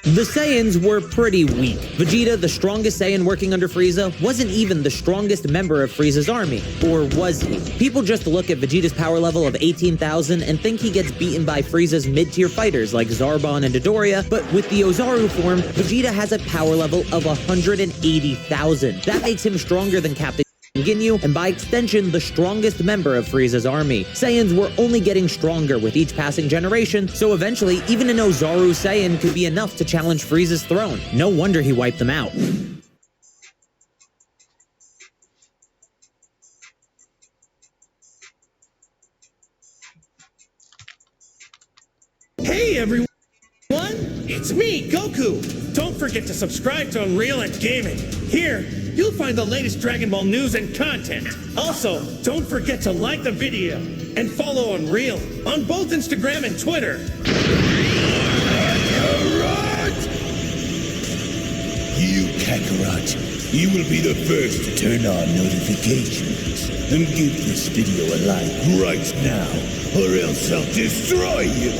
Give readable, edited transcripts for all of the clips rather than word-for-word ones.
The Saiyans were pretty weak. Vegeta, the strongest Saiyan working under Frieza, wasn't even the strongest member of Frieza's army. Or was he? People just look at Vegeta's power level of 18,000 and think he gets beaten by Frieza's mid-tier fighters like Zarbon and Dodoria, but with the Ozaru form, Vegeta has a power level of 180,000. That makes him stronger than Captain Ginyu, and by extension, the strongest member of Frieza's army. Saiyans were only getting stronger with each passing generation, so eventually, even an Ozaru Saiyan could be enough to challenge Frieza's throne. No wonder he wiped them out. Hey everyone! It's me, Goku! Don't forget to subscribe to Unreal and Gaming. Here, you'll find the latest Dragon Ball news and content. Also, don't forget to like the video and follow Unreal on both Instagram and Twitter. Kakarot! You, Kakarot, you will be the first to turn on notifications. And give this video a like right now, or else I'll destroy you!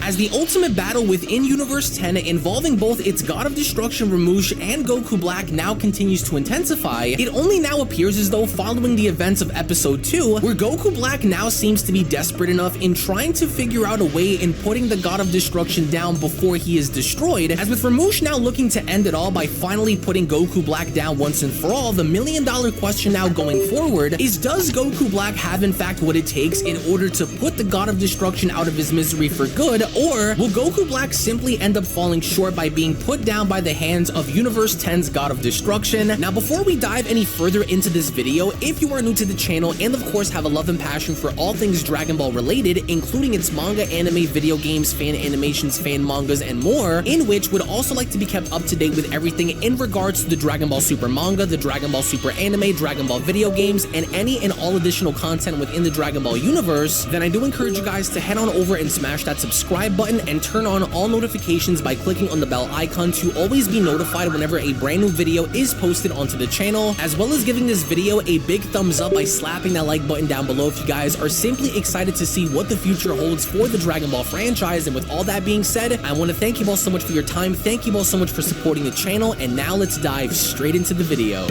As the ultimate battle within Universe 10 involving both its God of Destruction Ramush and Goku Black now continues to intensify, it only now appears as though following the events of Episode 2, where Goku Black now seems to be desperate enough in trying to figure out a way in putting the God of Destruction down before he is destroyed, as with Ramush now looking to end it all by finally putting Goku Black down once and for all, the million-dollar question now going forward is, does Goku Black have in fact what it takes in order to put the God of Destruction out of his misery for good, or will Goku Black simply end up falling short by being put down by the hands of Universe 10's God of Destruction? Now, before we dive any further into this video, if you are new to the channel and of course have a love and passion for all things Dragon Ball related, including its manga, anime, video games, fan animations, fan mangas, and more, in which would also like to be kept up to date with everything in regards to the Dragon Ball Super manga, the Dragon Ball Super anime, Dragon Ball video games, and any and all additional content within the Dragon Ball universe, then I do encourage you guys to head on over and smash that subscribe button and turn on all notifications by clicking on the bell icon to always be notified whenever a brand new video is posted onto the channel, as well as giving this video a big thumbs up by slapping that like button down below if you guys are simply excited to see what the future holds for the Dragon Ball franchise. And with all that being said, I want to thank you all so much for your time, thank you all so much for supporting the channel, and now let's dive straight into the video.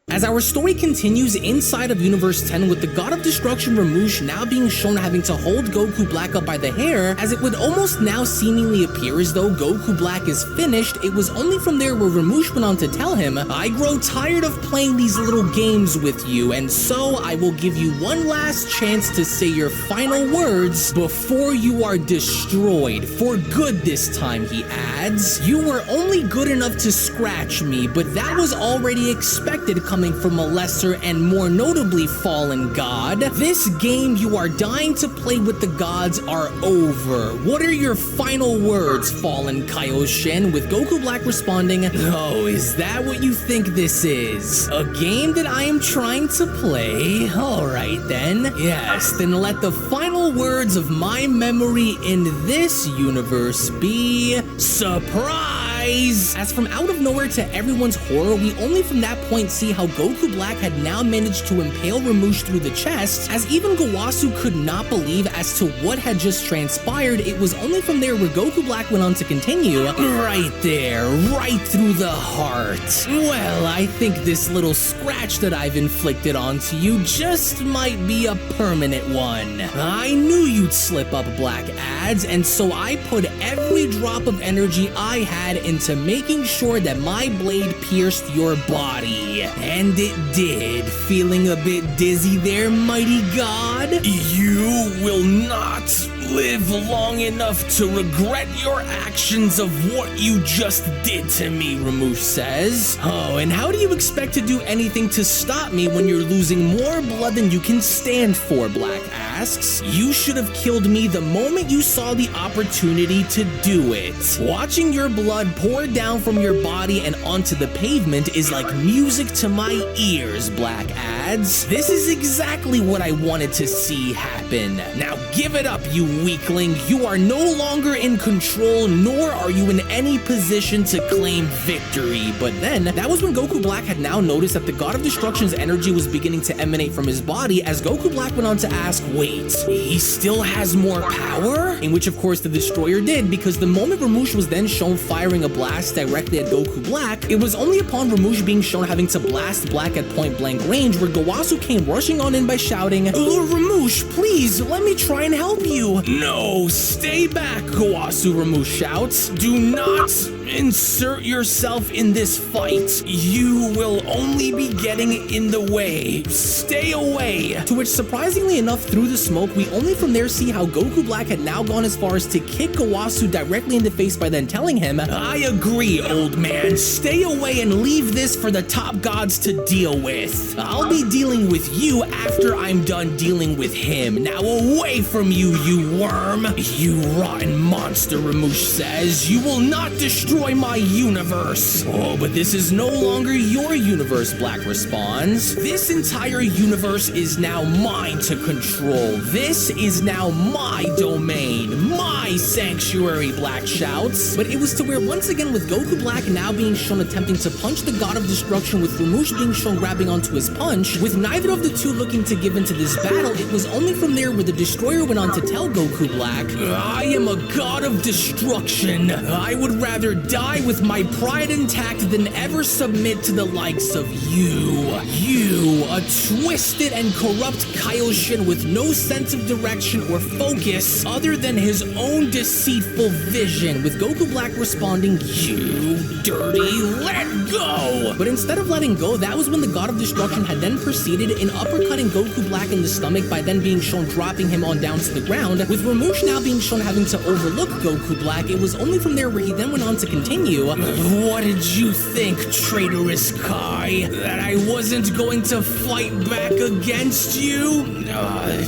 As our story continues inside of Universe 10 with the God of Destruction Ramush now being shown having to hold Goku Black up by the hair, as it would almost now seemingly appear as though Goku Black is finished, it was only from there where Ramush went on to tell him, "I grow tired of playing these little games with you, and so I will give you one last chance to say your final words before you are destroyed. For good this time," he adds. "You were only good enough to scratch me, but that was already expected coming from a lesser and more notably fallen god. This game you are dying to play with the gods are over. What are your final words, fallen Kaioshin?" With Goku Black responding, "Oh, is that what you think this is? A game that I am trying to play? Alright then. Yes, then let the final words of my memory in this universe be surprise!" rise. As from out of nowhere to everyone's horror, we only from that point see how Goku Black had now managed to impale Ramoosh through the chest, as even Gowasu could not believe as to what had just transpired. It was only from there where Goku Black went on to continue, right there, right through the heart. Well, I think this little scratch that I've inflicted onto you just might be a permanent one. I knew you'd slip up, Black adds, and so I put every drop of energy I had into making sure that my blade pierced your body. And it did. Feeling a bit dizzy there, mighty god? You will not live long enough to regret your actions of what you just did to me, Ramoosh says. Oh, and how do you expect to do anything to stop me when you're losing more blood than you can stand for, Black asks. You should have killed me the moment you saw the opportunity to do it. Watching your blood pour down from your body and onto the pavement is like music to my ears, Black adds. This is exactly what I wanted to see happen. Now give it up, you weakling. You are no longer in control, nor are you in any position to claim victory. But then, that was when Goku Black had now noticed that the God of Destruction's energy was beginning to emanate from his body, as Goku Black went on to ask, wait, he still has more power? In which, of course, the Destroyer did, because the moment Ramoosh was then shown firing a blast directly at Goku Black, it was only upon Ramoosh being shown having to blast Black at point-blank range where Gowasu came rushing on in by shouting, Lord Ramoosh, please, let me try and help you. No, stay back, Gowasu, Ramoosh shouts. Do not insert yourself in this fight. You will only be getting in the way. Stay away. To which, surprisingly enough, through the smoke, we only from there see how Goku Black had now gone as far as to kick Gowasu directly in the face by then telling him, I agree, old man. Stay away and leave this for the top gods to deal with. I'll be dealing with you after I'm done dealing with him. Now away from you, you worm. You rotten monster, Ramoosh says. You will not destroy my universe. Oh, but this is no longer your universe, Black responds. This entire universe is now mine to control. This is now my domain, my sanctuary, Black shouts. But it was to where once again with Goku Black now being shown attempting to punch the God of Destruction, with Ramoosh being shown grabbing onto his punch, with neither of the two looking to give into this battle, it was only from there where the Destroyer went on to tell Goku Black, I am a god of destruction. I would rather die with my pride intact than ever submit to the likes of you. You, a twisted and corrupt Kaioshin with no sense of direction or focus other than his own deceitful vision, with Goku Black responding, you dirty, let go! But instead of letting go, that was when the God of Destruction had then proceeded in uppercutting Goku Black in the stomach by then being shown dropping him on down to the ground, with Ramoosh now being shown having to overlook Goku Black. It was only from there where he then went on to continue, what did you think, traitorous Kai? That I wasn't going to fight back against you?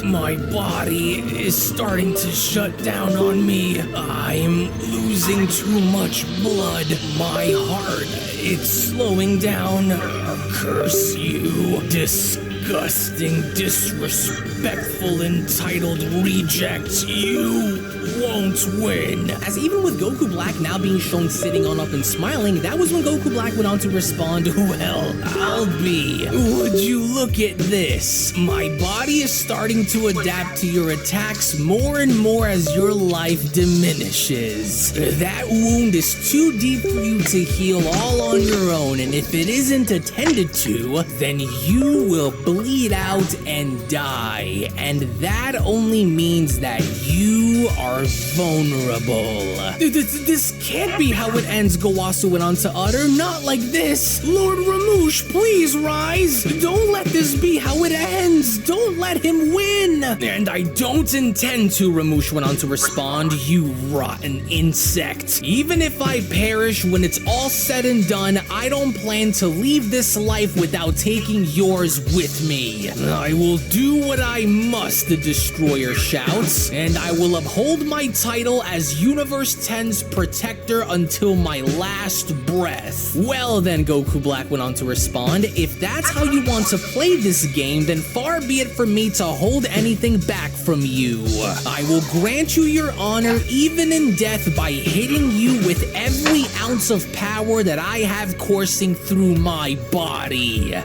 My body is starting to shut down on me. I'm losing too much blood. My heart, it's slowing down. Curse you, disgusting, disrespectful, entitled reject. You won't win. As even with Goku Black now being shown sitting on up and smiling, that was when Goku Black went on to respond, well, I'll be. Would you look at this? My body is starting to adapt to your attacks more and more as your life diminishes. That wound is too deep for you to heal all on your own, and if it isn't attended to, then you will bleed out and die. And that only means that you are vulnerable. This can't be how it ends, Gowasu went on to utter. Not like this. Lord Ramoosh, please rise. Don't let this be how it ends. Don't let him win. And I don't intend to, Ramoosh went on to respond, you rotten insect. Even if I perish when it's all said and done, I don't plan to leave this life without taking yours with me. I will do what I must, the Destroyer shouts, and I will hold my title as Universe 10's protector until my last breath. Well then, Goku Black went on to respond, if that's how you want to play this game, then far be it from me to hold anything back from you. I will grant you your honor even in death by hitting you with every ounce of power that I have coursing through my body.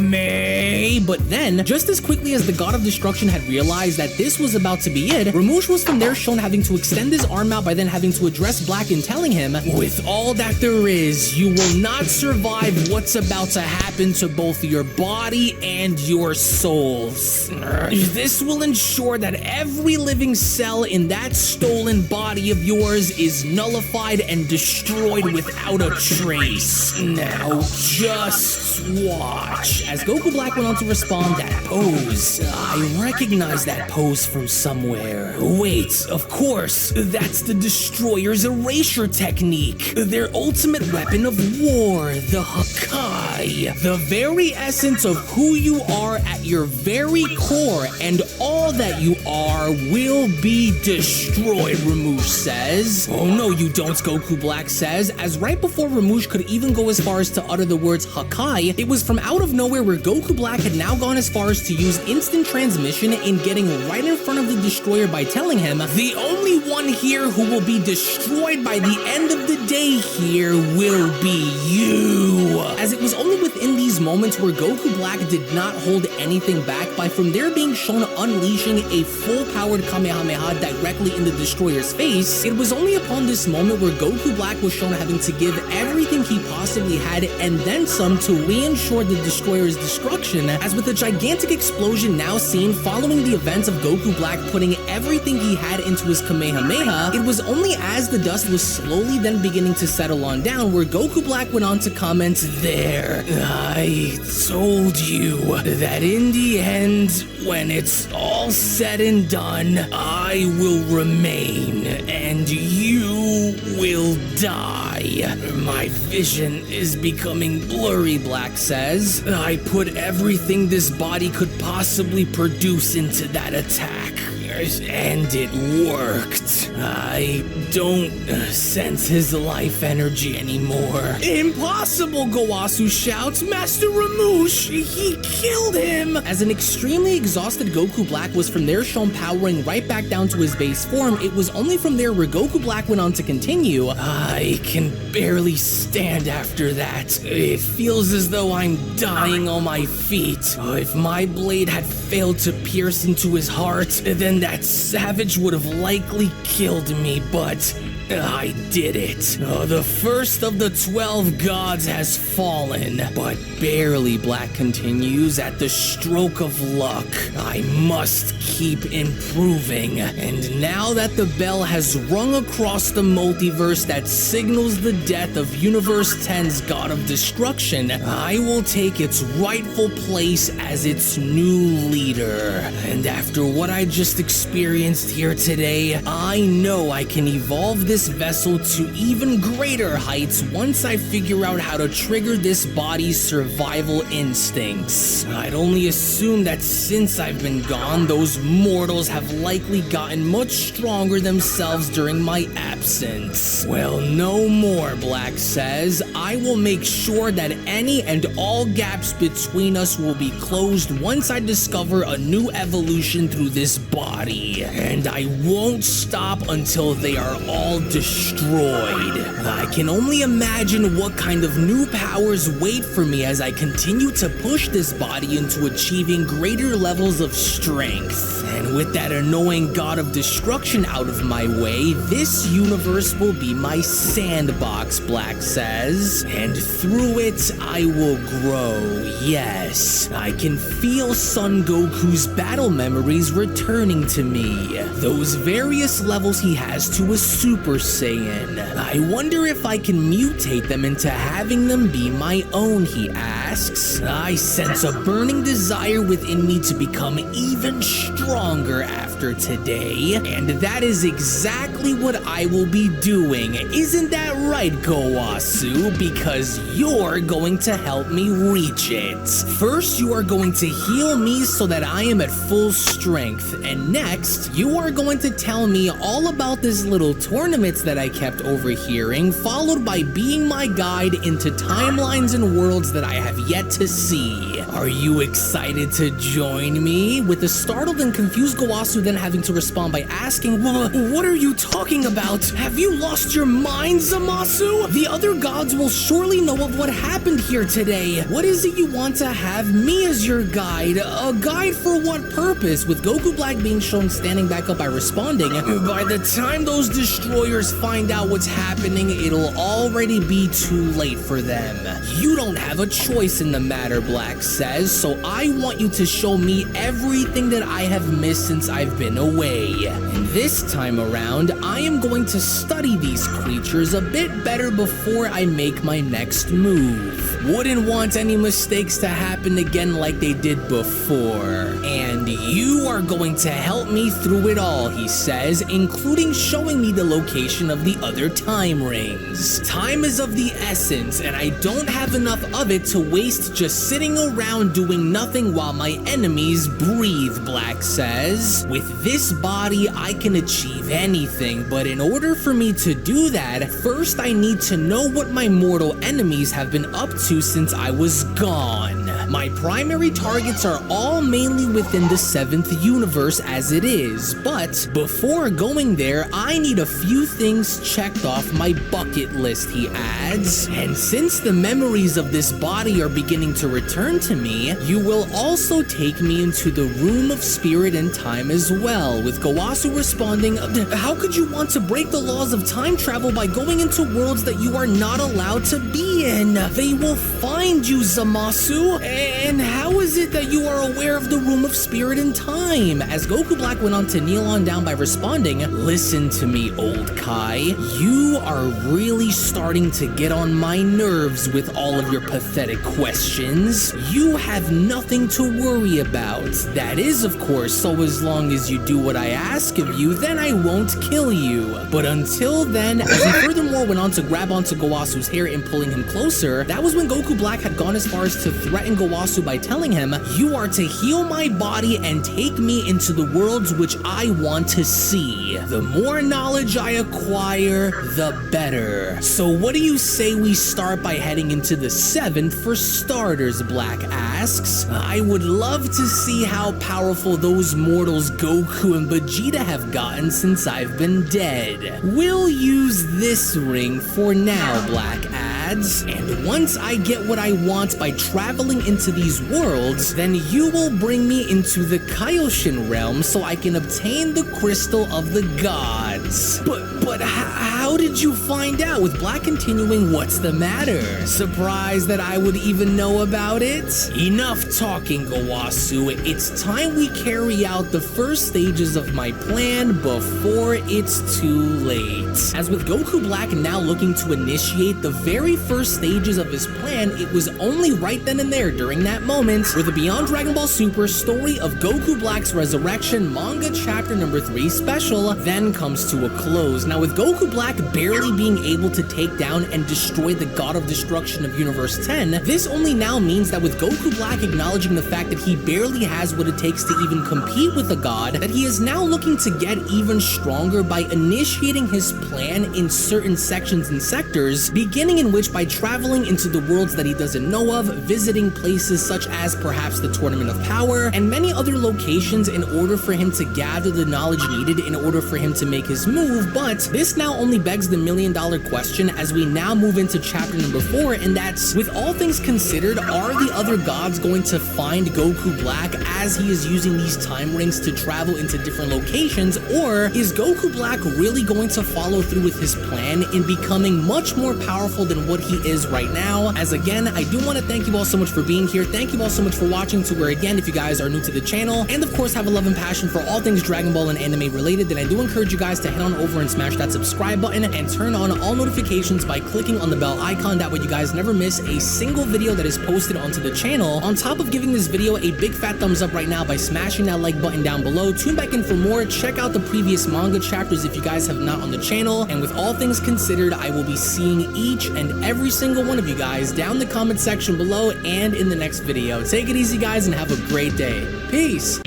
Kame. But then, just as quickly as the God of Destruction had realized that this was about to be it, Ramush was from there shown having to extend his arm out by then having to address Black and telling him, with all that there is, you will not survive what's about to happen to both your body and your souls. This will ensure that every living cell in that stolen body of yours is nullified and destroyed without a trace. Now just watch. As Goku Black went on to respond, that pose. I recognize that pose from somewhere. Wait, of course, that's the Destroyer's erasure technique. Their ultimate weapon of war, the Hakai. The very essence of who you are at your very core, and all that you are will be destroyed, Ramush says. Oh no, you don't, Goku Black says, as right before Ramush could even go as far as to utter the words Hakai, it was from out of nowhere where Goku Black had now gone as far as to use instant transmission in getting right in front of the Destroyer by telling him, the only one here who will be destroyed by the end of the day here will be you. As it was only within these moments where Goku Black did not hold anything back by from there being shown unleashing a full-powered Kamehameha directly in the Destroyer's face, it was only upon this moment where Goku Black was shown having to give everything he possibly had and then some to reinsure the Destroyer's destruction, as with a gigantic explosion now seen following the events of Goku Black putting everything he had into his Kamehameha, it was only as the dust was slowly then beginning to settle on down where Goku Black went on to comment, there, I told you that in the end, when it's all said and done, I will remain and you will die. My vision is becoming blurry, Black says. I put everything this body could possibly produce into that attack. And it worked. I don't sense his life energy anymore. Impossible, Gowasu shouts. Master Ramush, he killed him. As an extremely exhausted Goku Black was from there shown powering right back down to his base form, it was only from there where Goku Black went on to continue. I can barely stand after that. It feels as though I'm dying on my feet. If my blade had failed to pierce into his heart, then that savage would have likely killed me, but I did it. The first of the 12 gods has fallen, but barely, Black continues, at the stroke of luck. I must keep improving. And now that the bell has rung across the multiverse that signals the death of Universe 10's God of Destruction, I will take its rightful place as its new leader. And after what I just experienced here today, I know I can evolve this vessel to even greater heights once I figure out how to trigger this body's survival instincts. I'd only assume that since I've been gone, those mortals have likely gotten much stronger themselves during my absence. Well, no more, Black says. I will make sure that any and all gaps between us will be closed once I discover a new evolution through this body. And I won't stop until they are all destroyed. I can only imagine what kind of new powers wait for me as I continue to push this body into achieving greater levels of strength. And with that annoying God of Destruction out of my way, this universe will be my sandbox, Black says. And through it, I will grow. Yes, I can feel Son Goku's battle memories returning to me. Those various levels he has to a Super Saiyan. I wonder if I can mutate them into having them be my own, he asks. I sense a burning desire within me to become even stronger after today, and that is exactly what I will be doing. Isn't that right, Gowasu? Because you're going to help me reach it. it. First, you are going to heal me so that I am at full strength, and next, you are going to tell me all about this little tournaments that I kept overhearing, followed by being my guide into timelines and worlds that I have yet to see. Are you excited to join me? With a startled and confused Gowasu then having to respond by asking, what are you talking about? Have you lost your mind, Zamasu? The other gods will surely know of what happened here today. What is it you want to have me as your guide? A guide for what purpose? With Goku Black being shown standing back up by responding, by the time those destroyers find out what's happening, it'll already be too late for them. You don't have a choice in the matter, Black says, so I want you to show me everything that I have missed since I've been away. And this time around, I am going to study these creatures a bit better before I make my next move. Wouldn't want any mistakes to happen again like they did before. And you are going to help me through it all, he says, including showing me the location of the other time rings. Time is of the essence, and I don't have enough of it to waste just sitting around doing nothing while my enemies breathe, Black says. With this body, I can achieve anything, but in order for me to do that, first I need to know what my mortal enemies have been up to since I was gone. My primary targets are all mainly within the 7th universe as it is, but before going there, I need a few things checked off my bucket list, he adds. And since the memories of this body are beginning to return to me, you will also take me into the room of spirit and time as well, with Gowasu responding, how could you want to break the laws of time travel by going into worlds that you are not allowed to be in? They will find you, Zamasu. And how is it that you are aware of the room of spirit and time? As Goku Black went on to kneel on down by responding, listen to me, old Kai. You are really starting to get on my nerves with all of your pathetic questions. You have nothing to worry about. That is, of course, so as long as you do what I ask of you, then I won't kill you. But until then, as he furthermore went on to grab onto Gowasu's hair and pulling him closer, that was when Goku Black had gone as far as to threaten Gowasu by telling him, you are to heal my body and take me into the worlds which I want to see. The more knowledge I acquire, the better. So what do you say we start by heading into the 7th for starters, Black asks. I would love to see how powerful those mortals Goku and Vegeta have gotten since I've been dead. We'll use this ring for now, Black adds, and once I get what I want by traveling into these worlds, then you will bring me into the Kaioshin realm so I can obtain the crystal of the gods. But how did you find out? With Black continuing, what's the matter? Surprised that I would even know about it? Enough talking, Gowasu. It's time we carry out the first stages of my plan before it's too late. As with Goku Black now looking to initiate the very first stages of his plan, it was only right then and there during that moment where the Beyond Dragon Ball Super Story of Goku Black's Resurrection manga chapter number 3 special then comes to a close. Now with Goku Black barely being able to take down and destroy the God of Destruction of Universe 10, this only now means that with Goku Black acknowledging the fact that he barely has what it takes to even compete with a god, that he is now looking to get even stronger by initiating his plan in certain sections and sectors, beginning in which by traveling into the worlds that he doesn't know of, visiting places such as perhaps the Tournament of Power, and many other locations in order for him to gather the knowledge needed in order for him to make his move. But this now only begs the million-dollar question as we now move into chapter number 4, and that's, with all things considered, are the other gods going to find Goku Black as he is using these time rings to travel into different locations, or is Goku Black really going to follow through with his plan in becoming much more powerful than what he is right now? As again, I do want to thank you all so much for being here. Thank you all so much for watching. To where again, if you guys are new to the channel and of course have a love and passion for all things Dragon Ball and anime related, then I do encourage you guys to head on over and smash smash that subscribe button and turn on all notifications by clicking on the bell icon. That way you guys never miss a single video that is posted onto the channel. On top of giving this video a big fat thumbs up right now by smashing that like button down below, tune back in for more. Check out the previous manga chapters if you guys have not on the channel. And with all things considered, I will be seeing each and every single one of you guys down the comment section below and in the next video. Take it easy, guys, and have a great day. Peace.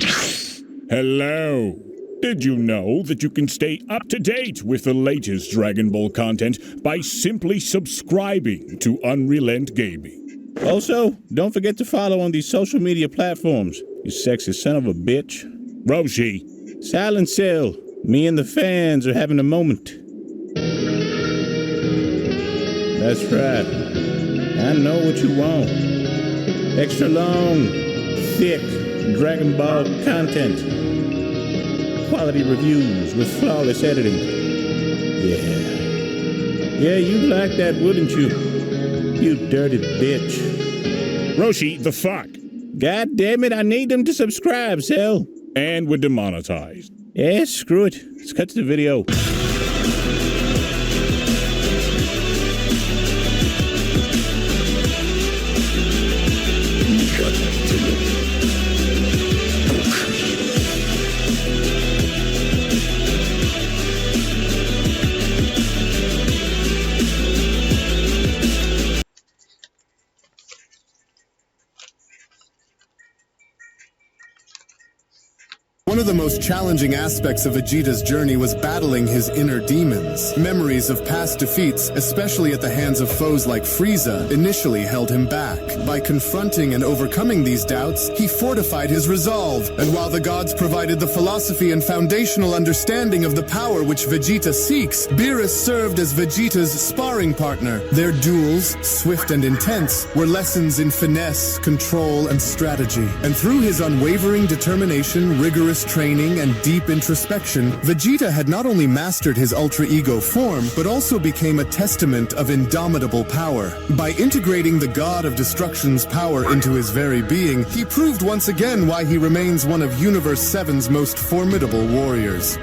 Hello. Did you know that you can stay up to date with the latest Dragon Ball content by simply subscribing to Unrelent Gaming? Also, don't forget to follow on these social media platforms, you sexy son of a bitch. Roshi. Silent Cell, me and the fans are having a moment. That's right. I know what you want. Extra long, thick Dragon Ball content. Quality reviews with flawless editing. Yeah, you'd like that, wouldn't you? You dirty bitch. Roshi, the fuck? God damn it, I need them to subscribe, Cell. And we're demonetized. Yeah, screw it. Let's cut to the video. One of the most challenging aspects of Vegeta's journey was battling his inner demons. Memories of past defeats, especially at the hands of foes like Frieza, initially held him back. By confronting and overcoming these doubts, he fortified his resolve. And while the gods provided the philosophy and foundational understanding of the power which Vegeta seeks, Beerus served as Vegeta's sparring partner. Their duels, swift and intense, were lessons in finesse, control, and strategy. And through his unwavering determination, rigorous training, and deep introspection, Vegeta had not only mastered his Ultra Ego form, but also became a testament of indomitable power. By integrating the God of Destruction's power into his very being, he proved once again why he remains one of Universe 7's most formidable warriors.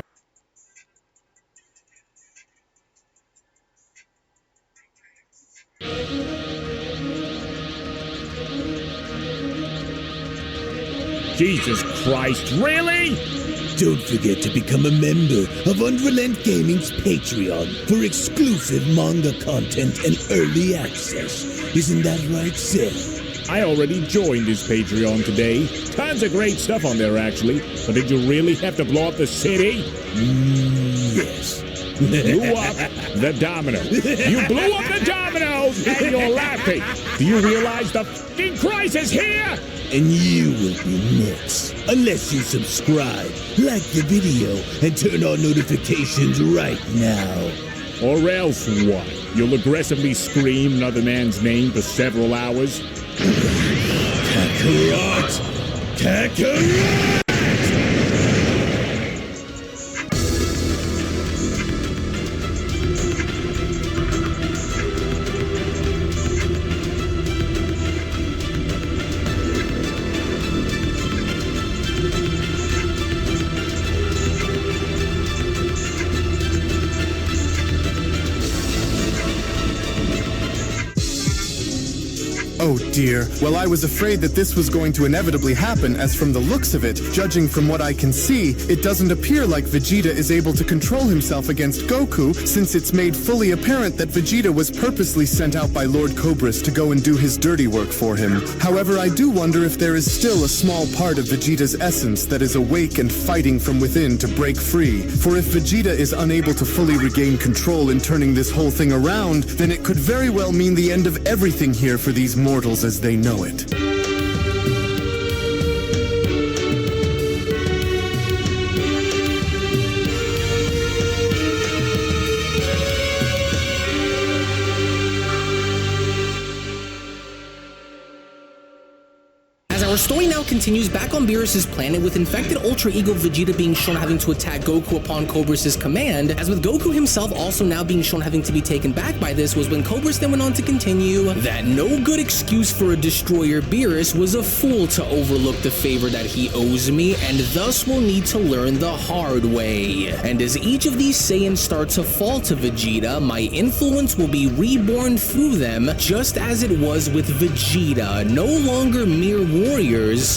Jesus Christ, really? Don't forget to become a member of Unrelent Gaming's Patreon for exclusive manga content and early access. Isn't that right, Seth? I already joined his Patreon today. Tons of great stuff on there, actually. But did you really have to blow up the city? Yes. Blew up the domino. You blew up the dominoes and you're laughing. Do you realize the fucking crisis here? And you will be next. Unless you subscribe, like the video, and turn on notifications right now. Or else what? You'll aggressively scream another man's name for several hours? Kakarot! Kakarot! Oh dear. Well, I was afraid that this was going to inevitably happen, as from the looks of it, judging from what I can see, it doesn't appear like Vegeta is able to control himself against Goku, since it's made fully apparent that Vegeta was purposely sent out by Lord Cobra to go and do his dirty work for him. However, I do wonder if there is still a small part of Vegeta's essence that is awake and fighting from within to break free. For if Vegeta is unable to fully regain control in turning this whole thing around, then it could very well mean the end of everything here for these mortals as they know it. Our story now continues back on Beerus's planet with infected Ultra Ego Vegeta being shown having to attack Goku upon Cobra's command, as with Goku himself also now being shown having to be taken back by this was when Cobra then went on to continue that no good excuse for a destroyer Beerus was a fool to overlook the favor that he owes me and thus will need to learn the hard way. And as each of these Saiyans start to fall to Vegeta, my influence will be reborn through them just as it was with Vegeta, no longer mere warriors,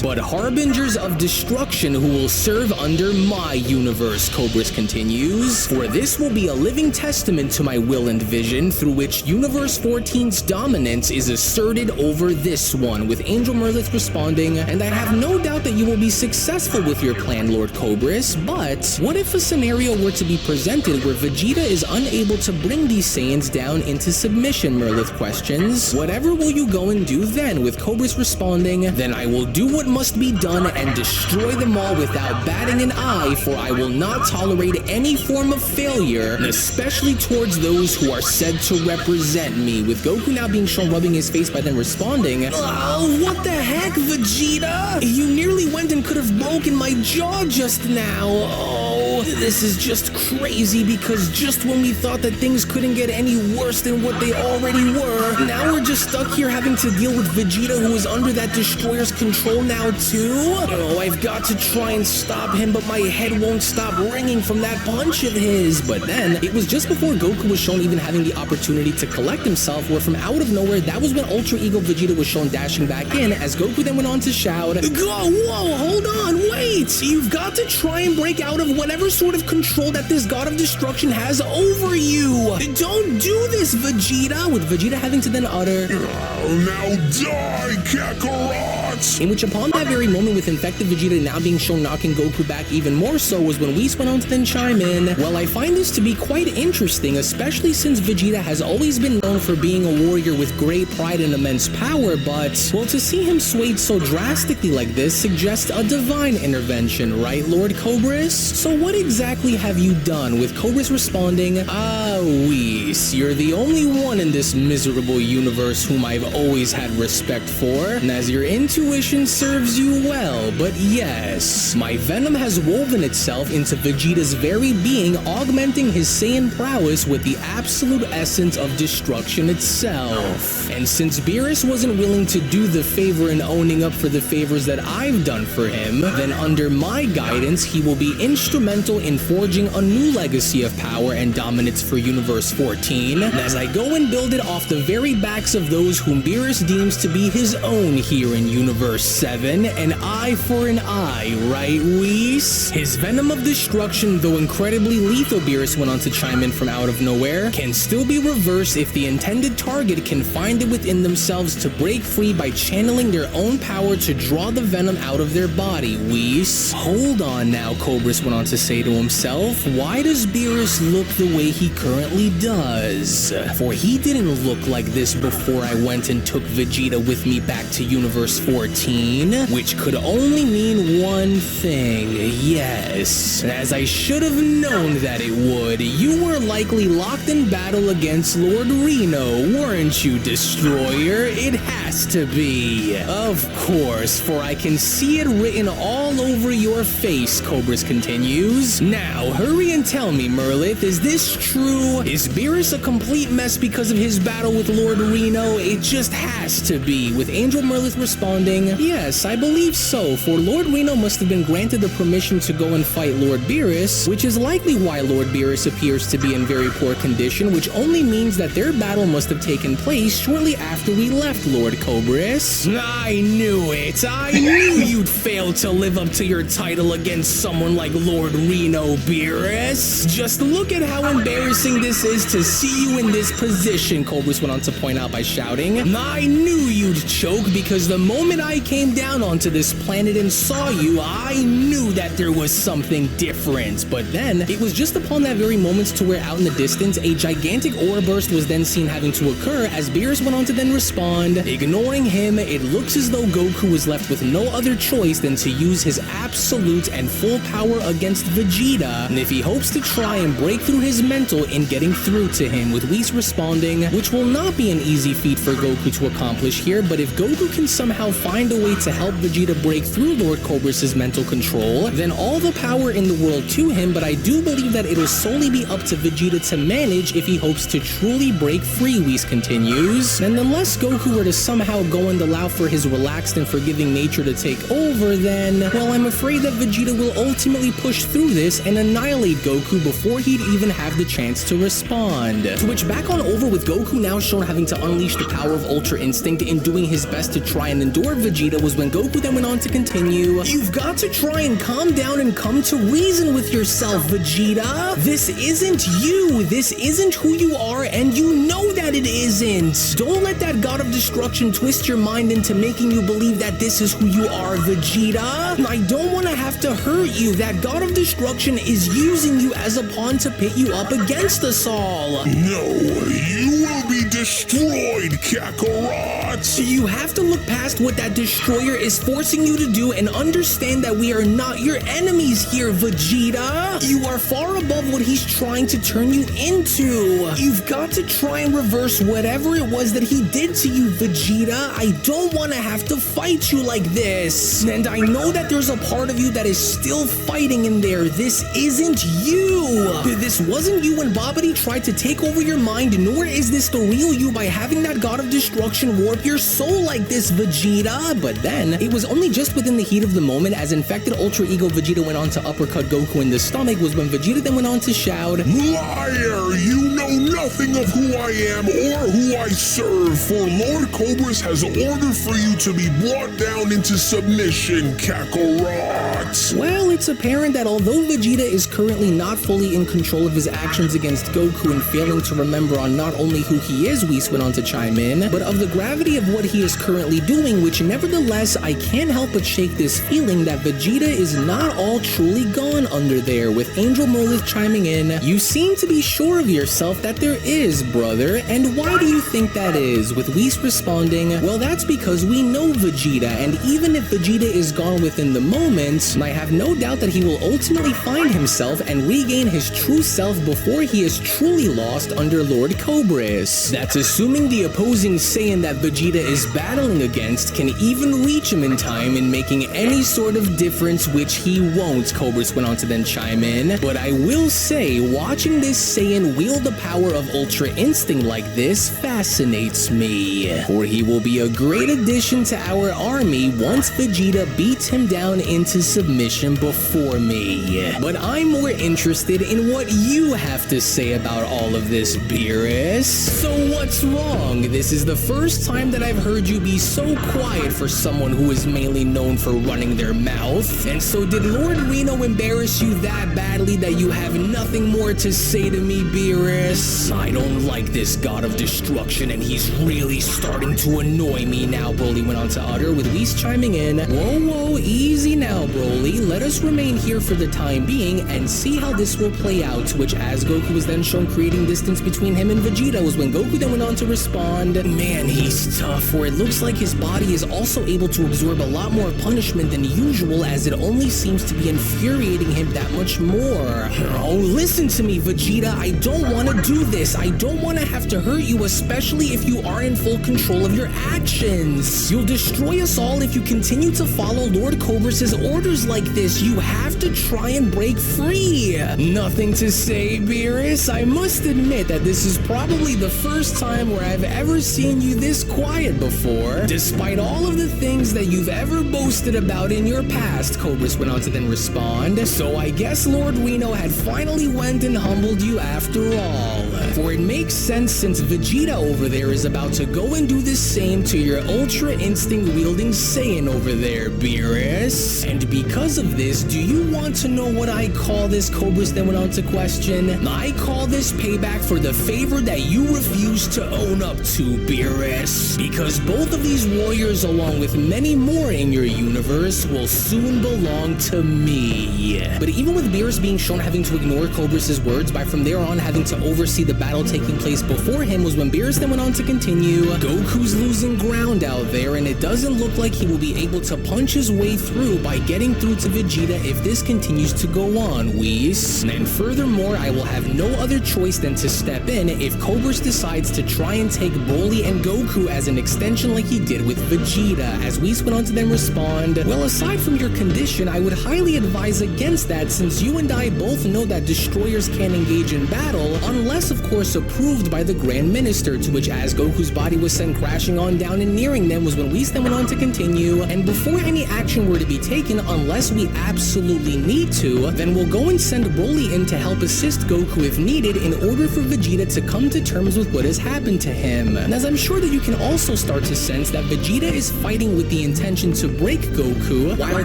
but harbingers of destruction who will serve under my universe, Cobra continues. For this will be a living testament to my will and vision through which Universe 14's dominance is asserted over this one, with Angel Merlith responding, and I have no doubt that you will be successful with your plan, Lord Cobras, but what if a scenario were to be presented where Vegeta is unable to bring these Saiyans down into submission, Merlith questions. Whatever will you go and do then, with Cobras responding, then I will do what must be done and destroy them all without batting an eye, for I will not tolerate any form of failure, especially towards those who are said to represent me, with Goku now being shown rubbing his face by then responding, oh, what the heck, Vegeta? You nearly went and could have broken my jaw just now. Oh, this is just crazy because just when we thought that things couldn't get any worse than what they already were, now we're just stuck here having to deal with Vegeta who is under that destroyer's control now too? Oh, I've got to try and stop him, but my head won't stop ringing from that punch of his. But then, it was just before Goku was shown even having the opportunity to collect himself, where from out of nowhere, that was when Ultra Ego Vegeta was shown dashing back in, as Goku then went on to shout, whoa, hold on, wait! You've got to try and break out of whatever sort of control that this god of destruction has over you! Don't do this, Vegeta! With Vegeta having to then utter, now die, Kakarot! In which upon that very moment with infected Vegeta now being shown knocking Goku back even more so was when Whis went on to then chime in, well, I find this to be quite interesting, especially since Vegeta has always been known for being a warrior with great pride and immense power, but, well, to see him swayed so drastically like this suggests a divine intervention, right, Lord Cobras? So what exactly have you done? With Cobras responding, Whis, you're the only one in this miserable universe whom I've always had respect for, and as your intuition serves you well, but yes, my venom has woven itself into Vegeta's very being, augmenting his Saiyan prowess with the absolute essence of destruction itself. And since Beerus wasn't willing to do the favor in owning up for the favors that I've done for him, then under my guidance, he will be instrumental in forging a new legacy of power and dominance for Universe 14, as I go and build it off the very backs of those whom Beerus deems to be his own here in Universe 7, an eye for an eye, right, Whis? His venom of destruction, though incredibly lethal, Beerus went on to chime in from out of nowhere, can still be reversed if the intended target can find it within themselves to break free by channeling their own power to draw the venom out of their body, Whis. Hold on now, Cobras went on to say to himself, why does Beerus look the way he currently does? For he didn't look like this before I went and took Vegeta with me back to Universe 14, which could only mean one thing, yes. As I should have known that it would, you were likely locked in battle against Lord Reno, weren't you, Destroyer? It has to be. Of course, for I can see it written all over your face, Cobras continues. Now, hurry and tell me, Merlith, is this true? Is Beerus a complete mess because of his battle with Lord Reno? It just has to be, with Angel Merlith responding, yes, I believe so, for Lord Reno must have been granted the permission to go and fight Lord Beerus, which is likely why Lord Beerus appears to be in very poor condition, which only means that their battle must have taken place shortly after we left Lord Cobras. I knew it! I knew you'd fail to live up to your title against someone like Lord Reno, Beerus! Just look at how embarrassing this is to see you in this position, Cobras went on to point out by shouting. I knew you'd choke because the moment I came down onto this planet and saw you, I knew that there was something different. But then, it was just upon that very moment to where out in the distance, a gigantic aura burst was then seen having to occur as Beerus went on to then respond, ignore ignoring him, it looks as though Goku was left with no other choice than to use his absolute and full power against Vegeta, and if he hopes to try and break through his mental in getting through to him, with Whis responding, which will not be an easy feat for Goku to accomplish here, but if Goku can somehow find a way to help Vegeta break through Lord Cobra's mental control, then all the power in the world to him, but I do believe that it'll solely be up to Vegeta to manage if he hopes to truly break free, Whis continues. And unless Goku were to somehow go and allow for his relaxed and forgiving nature to take over, then, well, I'm afraid that Vegeta will ultimately push through this and annihilate Goku before he'd even have the chance to respond. To which, back on over with Goku now shown having to unleash the power of Ultra Instinct and doing his best to try and endure Vegeta, was when Goku then went on to continue, "You've got to try and calm down and come to reason with yourself, Vegeta. This isn't you. This isn't who you are, and you know that it isn't. Don't let that God of Destruction twist your mind into making you believe that this is who you are, Vegeta. I don't want to have to hurt you. That God of Destruction is using you as a pawn to pit you up against us all." No, you will be destroyed, Kakarot! You have to look past what that destroyer is forcing you to do and understand that we are not your enemies here, Vegeta. You are far above what he's trying to turn you into. You've got to try and reverse whatever it was that he did to you, Vegeta. I don't want to have to fight you like this. And I know that there's a part of you that is still fighting in there. This isn't you. This wasn't you when Babidi tried to take over your mind, nor is this the real you by having that God of Destruction warp your soul like this, Vegeta. But then, it was only just within the heat of the moment as infected Ultra Ego Vegeta went on to uppercut Goku in the stomach was when Vegeta then went on to shout, "Liar! You know nothing of who I am or who I serve, for Lord Cobra has ordered for you to be brought down into submission, Kakarot." Well, it's apparent that although Vegeta is currently not fully in control of his actions against Goku and failing to remember on not only who he is, Whis went on to chime in, but of the gravity of what he is currently doing, which nevertheless, I can't help but shake this feeling that Vegeta is not all truly gone under there, with Angel Molith chiming in, "You seem to be sure of yourself that there is, brother, and why do you think that is?" With Whis responding, "Well, that's because we know Vegeta, and even if Vegeta is gone within the moment, I have no doubt that he will ultimately find himself and regain his true self before he is truly lost under Lord Cobras. That's assuming the opposing Saiyan that Vegeta is battling against can even reach him in time in making any sort of difference, which he won't," Cobras went on to then chime in. "But I will say, watching this Saiyan wield the power of Ultra Instinct like this fascinates me, for he will be a great addition to our army once Vegeta beats him down into submission before me. But I'm more interested in what you have to say about all of this, Beerus. So what's wrong? This is the first time that I've heard you be so quiet for someone who is mainly known for running their mouth. And so did Lord Reno embarrass you that badly that you have nothing more to say to me, Beerus? I don't like this God of Destruction, and he's really starting to annoy me now," Broly went on to utter, with Whis chiming in, Whoa, easy now, Broly. Let us remain here for the time being and see how this will play out," to which, as Goku was then shown creating distance between him and Vegeta, was when Goku then went on to respond, "Man, he's tough, for it looks like his body is also able to absorb a lot more punishment than usual, as it only seems to be infuriating him that much more. Oh, listen to me, Vegeta, I don't want to do this. I don't want to have to hurt you, especially if you are in full control of your actions. You'll destroy us all if you continue to follow Lord Cobra's orders like this. You have to try and break free." Nothing to say, Beerus. I must admit that this is probably the first time where I've ever seen you this quiet before, despite all of the things that you've ever boasted about in your past, Cobras went on to then respond. "So I guess Lord Reno had finally went and humbled you after all. For it makes sense since Vegeta over there is about to go and do the same to your Ultra Instinct wielding Saiyan over there, Beerus. And because of this, do you want to know what I call this?" Cobras then went on to question. "I call this payback for the favor that you refused to own up to, Beerus. Because both of these warriors, along with many more in your universe, will soon belong to me." But even with Beerus being shown having to ignore Cobras' words, by from there on having to oversee the battle taking place before him was when Beerus then went on to continue, Goku's losing ground out there, and it doesn't look like he will be able to punch his way through by getting through to Vegeta if this continues to go on, Whis. And furthermore, I will have no other choice than to step in if Cobra decides to try and take Broly and Goku as an extension like he did with Vegeta. As Whis went on to then respond, well, aside from your condition, I would highly advise against that, since you and I both know that destroyers can't engage in battle unless, of course, approved by the Grand Minister, to which as Goku's body was sent crashing on down and nearing them was when Whis then went on to continue, and before any action were to be taken, unless we absolutely need to, then we'll go and send Broly in to help assist Goku if needed in order for Vegeta to come to terms with what has happened to him. And as I'm sure that you can also start to sense that Vegeta is fighting with the intention to break Goku, while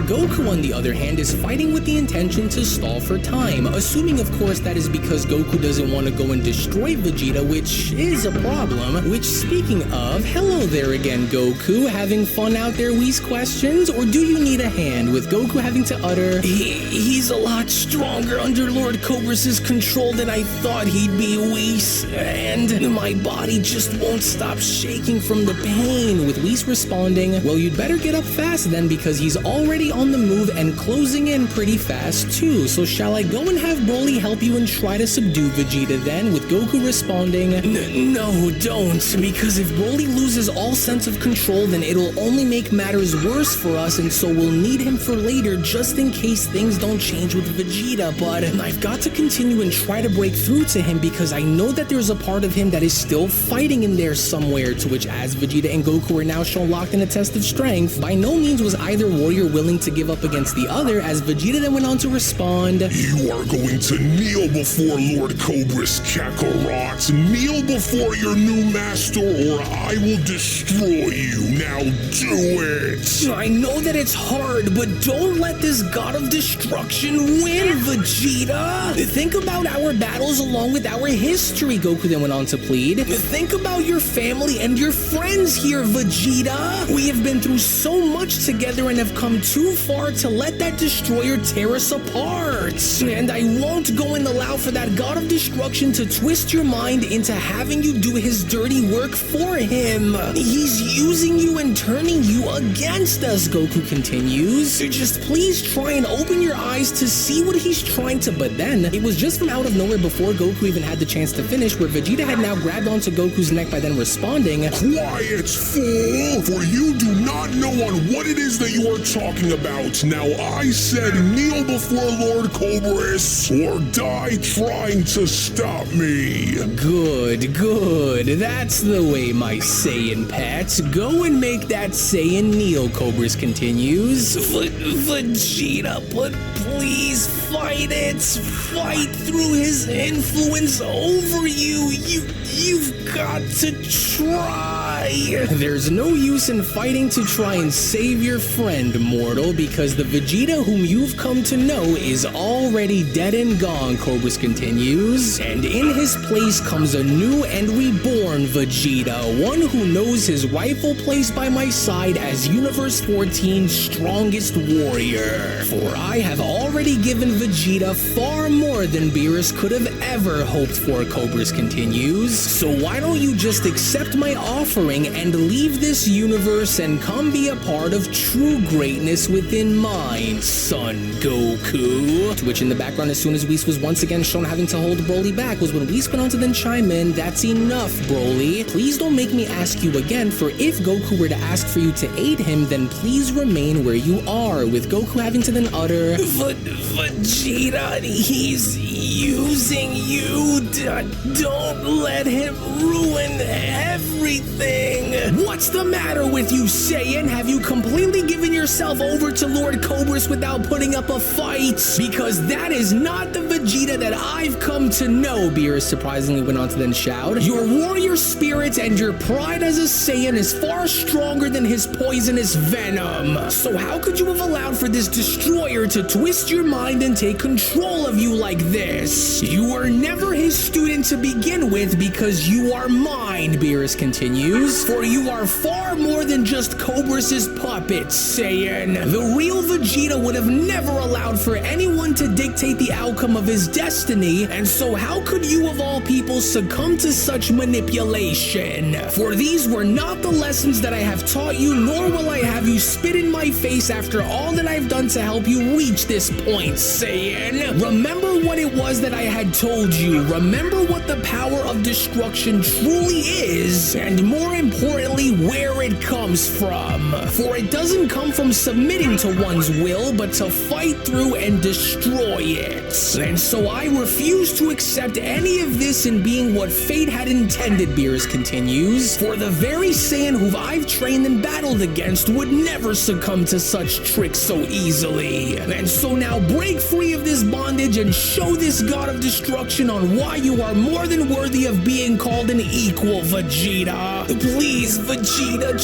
Goku on the other hand is fighting with the intention to stall for time, assuming of course that is because Goku doesn't want to go and destroy Vegeta, which is a problem. Which, speaking of, hello there again Goku, having fun out there, Whis questions, or do you need a hand with Goku having to utter, He's a lot stronger under Lord Cobra's control than I thought he'd be, Whis, and my body just won't stop shaking from the pain, with Whis responding, well, you'd better get up fast then, because he's already on the move and closing in pretty fast too. So shall I go and have Broly help you and try to subdue Vegeta then, with Goku responding, no, don't, because if Broly loses all sense of control, then it'll only make matters worse for us, and so we'll need him for later just in case things don't change with Vegeta. But I've got to continue and try to break through to him, because I know that there's a part of him that is still fighting in there somewhere, to which as Vegeta and Goku are now shown locked in a test of strength, by no means was either warrior willing to give up against the other, as Vegeta then went on to respond, You are going to kneel before Lord Cobra's Kakarot. Kneel before your new master, or I will destroy you. Now do it! I know that it's hard, but don't let this god of destruction win, Vegeta! Think about our battles along with our history, Goku then went on to plead. Think about your family and your friends here, Vegeta! We have been through so much together and have come too far to let that destroyer tear us apart. And I won't go and allow for that god of destruction to twist your mind into having you do his dirty work for him. He's using you and turning you against us, Goku continues. Just please try and open your eyes to see what he's trying to. But then it was just from out of nowhere, before Goku even had the chance to finish, where Vegeta had now grabbed onto Goku's neck by then responding, Quiet, fool! For you do not know on what it is that you are talking about. Now I said kneel before Lord Cobras, or die trying to stop me. Good, good. That's the way, my Saiyan pets. Go and make that Saiyan kneel, Cobras continues. Vegeta, but please fight it. Fight through his influence over you. You've got to try. There's no use in fighting to try and save your friend, mortal, because the Vegeta whom you've come to know is already dead and gone, Cobras continues. And in his place comes a new and reborn Vegeta, one who knows his rightful place by my side as Universe 14's strongest warrior. For I have already given Vegeta far more than Beerus could have ever hoped for, Cobras continues. So why don't you just accept my offering and leave this universe and come be a part of true greatness within mine, son Goku. To which in the background, as soon as Whis was once again shown having to hold Broly back, was when Whis went on to then chime in, that's enough, Broly. Please don't make me ask you again, for if Goku were to ask for you to aid him, then please remain where you are, with Goku having to then utter, Vegeta, he's using you. Don't let him ruin everything. What's the matter with you, Saiyan? Have you completely given yourself over to Lord Cobras without putting up a fight? Because that is not the Vegeta that I've come to know, Beerus surprisingly went on to then shout. Your warrior spirit and your pride as a Saiyan is far stronger than his poisonous venom. So how could you have allowed for this destroyer to twist your mind and take control of you like this? You were never his student to begin with, because you are mine, Beerus continues. continues, for you are far more than just Cobra's puppet, Saiyan. The real Vegeta would have never allowed for anyone to dictate the outcome of his destiny, and so how could you of all people succumb to such manipulation? For these were not the lessons that I have taught you, nor will I have you spit in my face after all that I've done to help you reach this point, Saiyan. Remember what it was that I had told you. Remember what the power of destruction truly is, and more importantly, where it comes from. For it doesn't come from submitting to one's will, but to fight through and destroy it. And so I refuse to accept any of this in being what fate had intended, Beerus continues. For the very Saiyan who I've trained and battled against would never succumb to such tricks so easily. And so now break free of this bondage and show this god of destruction on why you are more than worthy of being called an equal, Vegeta. Please, Vegeta,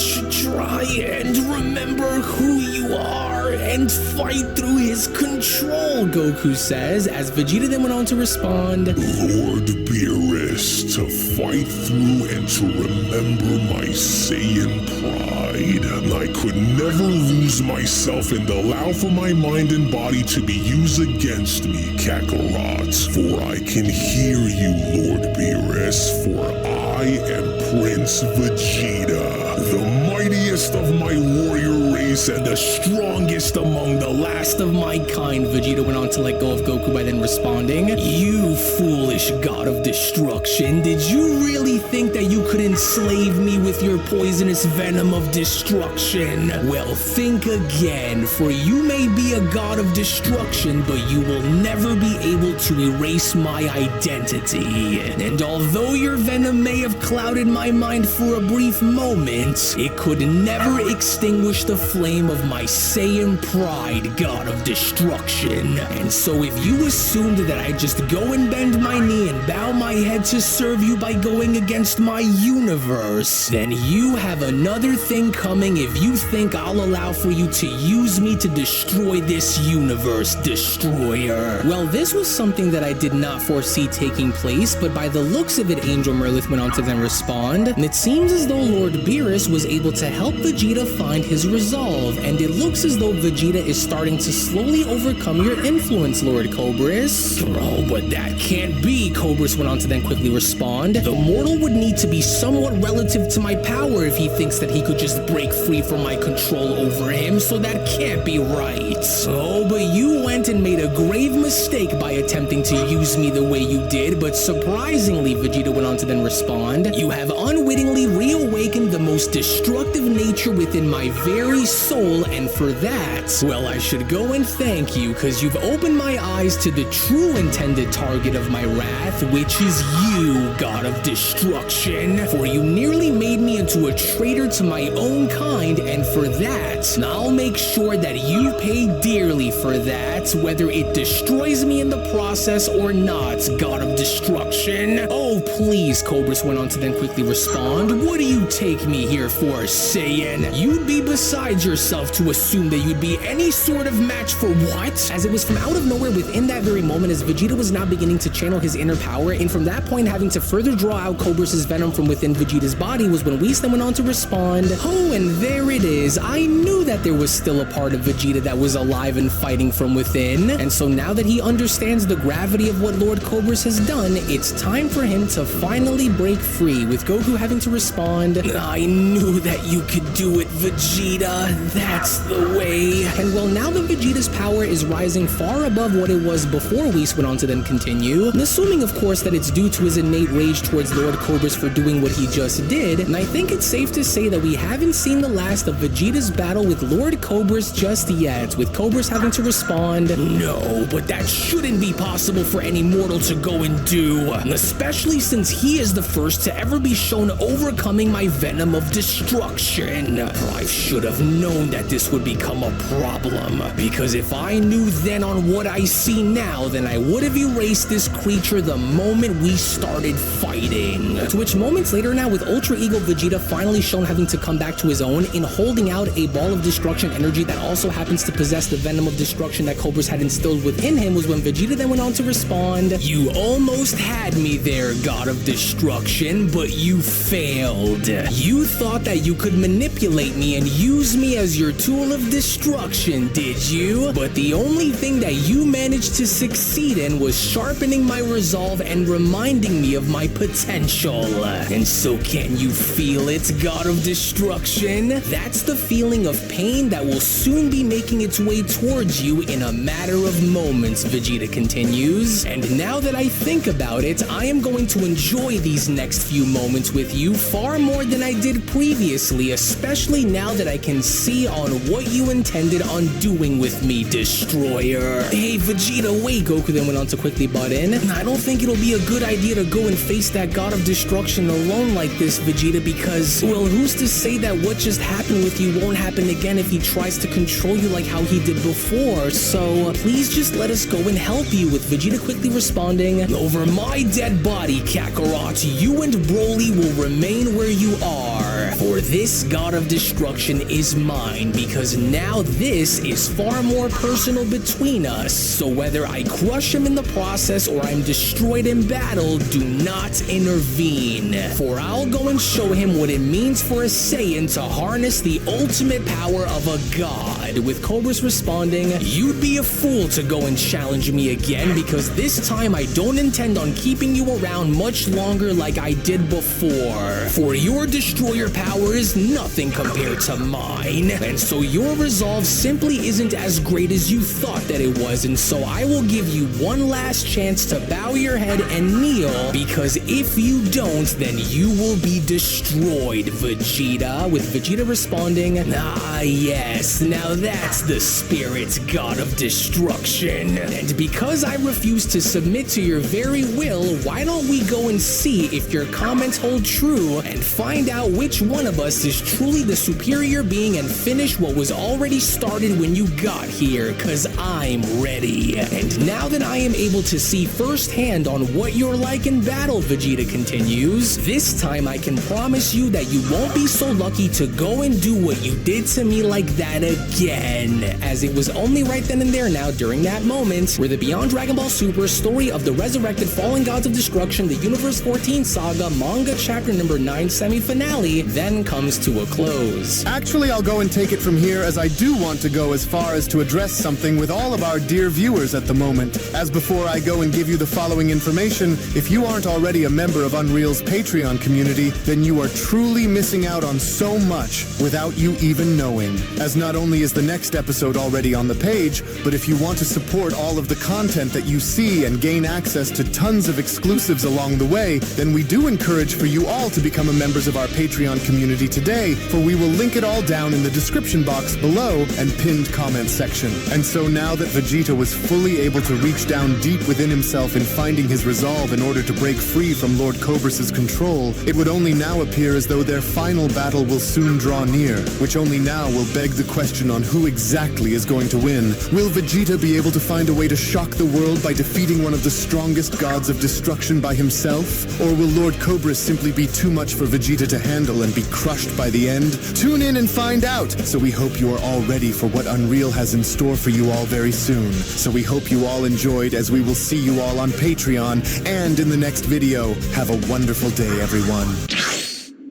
try and remember who you are and fight through his control, Goku says, as Vegeta then went on to respond, Lord Beerus, to fight through and to remember my Saiyan pride. I could never lose myself and allow for my mind and body to be used against me, Kakarot. For I can hear you, Lord Beerus, for I am Prince Vegeta, the mightiest of my warrior race and the strongest among the last of my kind. Vegeta went on to let go of Goku by then responding, You foolish god of destruction, did you really think that you could enslave me with your poisonous venom of destruction? Well, think again, for you may be a god of destruction, but you will never be able to erase my identity. And although your venom may have clouded my mind for a brief moment, it could never extinguish the flame of my Saiyan pride, god of destruction. And so if you assumed that I just go and bend my knee and bow my head to serve you by going against my universe, then you have another thing coming if you think I'll allow for you to use me to destroy this universe, Destroyer. Well, this was something that I did not foresee taking place, but by the looks of it, Angel Merlith went on to then respond, and it seems as though Lord Beerus was able to help Vegeta find his resolve, and it looks as though Vegeta is starting to slowly overcome your influence, Lord Cobras. Oh, but that can't be, Cobras went on to then quickly respond. The mortal would need to be somewhat relative to my power if he thinks that he could just break free from my control over him, so that can't be right. Oh, but you went and made a grave mistake by attempting to use me the way you did, but surprisingly, Vegeta went on to then respond, you have unwittingly reawakened the most destructive nature within my very soul, and for that, well, I should go and thank you, because you've opened my eyes to the true intended target of my wrath, which is you, god of destruction. For you nearly made me into a traitor to my own kind, and for that, I'll make sure that you pay dearly for that, whether it destroys me in the process or not, god of destruction. Oh, please, Cobras went on to then quickly respond, what do you take me here for, Saiyan? You'd be beside yourself to assume that you'd be any sort of match for what? As it was from out of nowhere within that very moment, as Vegeta was now beginning to channel his inner power, and from that point having to further draw out Cobras' venom from within Vegeta's body, was when Whis then went on to respond, oh, and there it is. I knew that there was still a part of Vegeta that was alive and fighting from within. And so now that he understands the gravity of what Lord Cobras has done, it's time for him to finally break free, with Goku having to respond, I knew that you could do it, Vegeta. That's the way. And well, now that Vegeta's power is rising far above what it was before, Whis went on to then continue, and assuming of course that it's due to his innate rage towards Lord Cobras for doing what he just did, and I think it's safe to say that we haven't seen the last of Vegeta's battle with Lord Cobras just yet, with Cobras having to respond, no, but that shouldn't be possible for any mortal to go and do, especially since he is the first to ever be shown overcoming my venom of destruction. I should have known that this would become a problem, because if I knew then on what I see now, then I would have erased this creature the moment we started fighting. To which moments later now, with Ultra Ego Vegeta finally shown having to come back to his own in holding out a ball ball of destruction energy that also happens to possess the venom of destruction that Cobra's had instilled within him, was when Vegeta then went on to respond, "You almost had me there, God of Destruction, but you failed. You thought that you could manipulate me and use me as your tool of destruction, did you? But the only thing that you managed to succeed in was sharpening my resolve and reminding me of my potential. And so can you feel it, God of Destruction? That's the feeling of pain that will soon be making its way towards you in a matter of moments," Vegeta continues. "And now that I think about it, I am going to enjoy these next few moments with you far more than I did previously, especially now that I can see on what you intended on doing with me, Destroyer." "Hey, Vegeta, wait," Goku then went on to quickly butt in. "I don't think it'll be a good idea to go and face that God of Destruction alone like this, Vegeta, because, well, who's to say that what just happened with you won't happen again if he tries to control you like how he did before, so please just let us go and help you," with Vegeta quickly responding, "Over my dead body, Kakarot, you and Broly will remain where you are. For this God of Destruction is mine, because now this is far more personal between us. So whether I crush him in the process or I'm destroyed in battle, do not intervene. For I'll go and show him what it means for a Saiyan to harness the ultimate power of a god," with Cobra's responding, "You'd be a fool to go and challenge me again, because this time I don't intend on keeping you around much longer like I did before. For your destroyer power is nothing compared to mine, and so your resolve simply isn't as great as you thought that it was, and so I will give you one last chance to bow your head and kneel, because if you don't, then you will be destroyed, Vegeta," with Vegeta responding, "Ah yes, now that's the spirit, God of Destruction. And because I refuse to submit to your very will, why don't we go and see if your comments hold true and find out which one of us is truly the superior being and finish what was already started when you got here, cause I'm ready. And now that I am able to see firsthand on what you're like in battle," Vegeta continues, "this time I can promise you that you won't be so lucky to go and do what you did to me like that again," as it was only right then and there now during that moment where the Beyond Dragon Ball Super Story of the Resurrected Fallen Gods of Destruction, the Universe 14 Saga Manga Chapter number 9 semi-finale then comes to a close. Actually, I'll go and take it from here, as I do want to go as far as to address something with all of our dear viewers at the moment. As before I go and give you the following information, if you aren't already a member of Unreal's Patreon community, then you are truly missing out on so much without you even knowing. As not only is the next episode already on the page, but if you want to support all of the content that you see and gain access to tons of exclusives along the way, then we do encourage for you all to become members of our Patreon community today, for we will link it all down in the description box below and pinned comment section. And so now that Vegeta was fully able to reach down deep within himself in finding his resolve in order to break free from Lord Cobra's control, it would only now appear as though their final battle will soon draw near, which only now will beg the question on who exactly is going to win. Will Vegeta be able to find a way to shock the world by defeating one of the strongest gods of destruction by himself? Or will Lord Cobra simply be too much for Vegeta to handle and be crushed by the end? Tune in and find out! So we hope you are all ready for what Unreal has in store for you all very soon. So we hope you all enjoyed, as we will see you all on Patreon and in the next video. Have a wonderful day, everyone.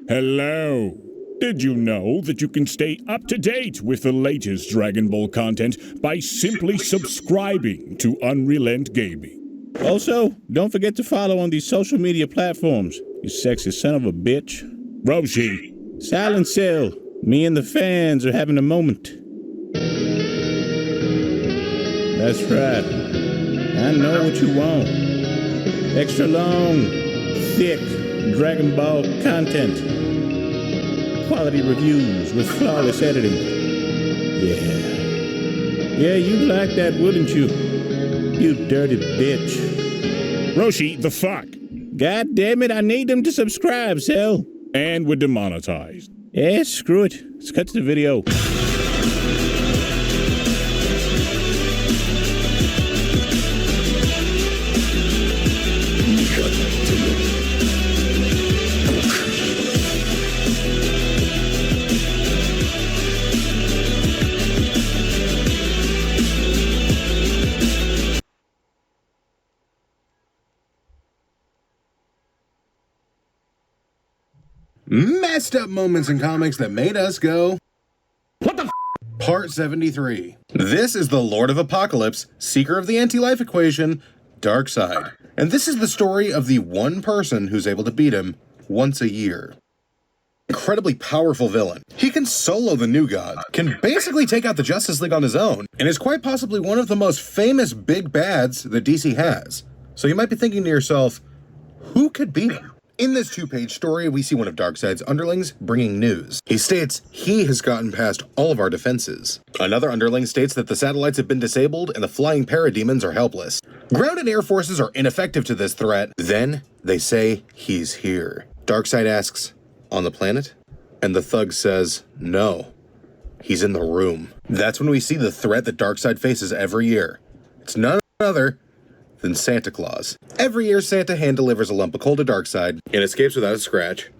Hello. Did you know that you can stay up to date with the latest Dragon Ball content by simply subscribing to Unrelent Gaming? Also, don't forget to follow on these social media platforms, you sexy son of a bitch. Roshi. Silent Cell, me and the fans are having a moment. That's right. I know what you want. Extra long, thick Dragon Ball content. Quality reviews with flawless editing. Yeah, you'd like that, wouldn't you? You dirty bitch. Roshi, the fuck? God damn it, I need them to subscribe, Cell. And we're demonetized. Yeah, screw it. Let's cut to the video. Messed up moments in comics that made us go, what the f? Part 73. This is the Lord of Apocalypse, Seeker of the Anti-Life Equation, Darkseid. And this is the story of the one person who's able to beat him once a year. Incredibly powerful villain. He can solo the New God, can basically take out the Justice League on his own, and is quite possibly one of the most famous big bads that DC has. So you might be thinking to yourself, who could beat him? In this two-page story, we see one of Darkseid's underlings bringing news. He states he has gotten past all of our defenses. Another underling states that the satellites have been disabled and the flying parademons are helpless. Ground and air forces are ineffective to this threat. Then they say he's here. Darkseid asks, on the planet? And the thug says, no, he's in the room. That's when we see the threat that Darkseid faces every year. It's none other than Santa Claus. Every year, Santa hand delivers a lump of coal to Darkseid and escapes without a scratch.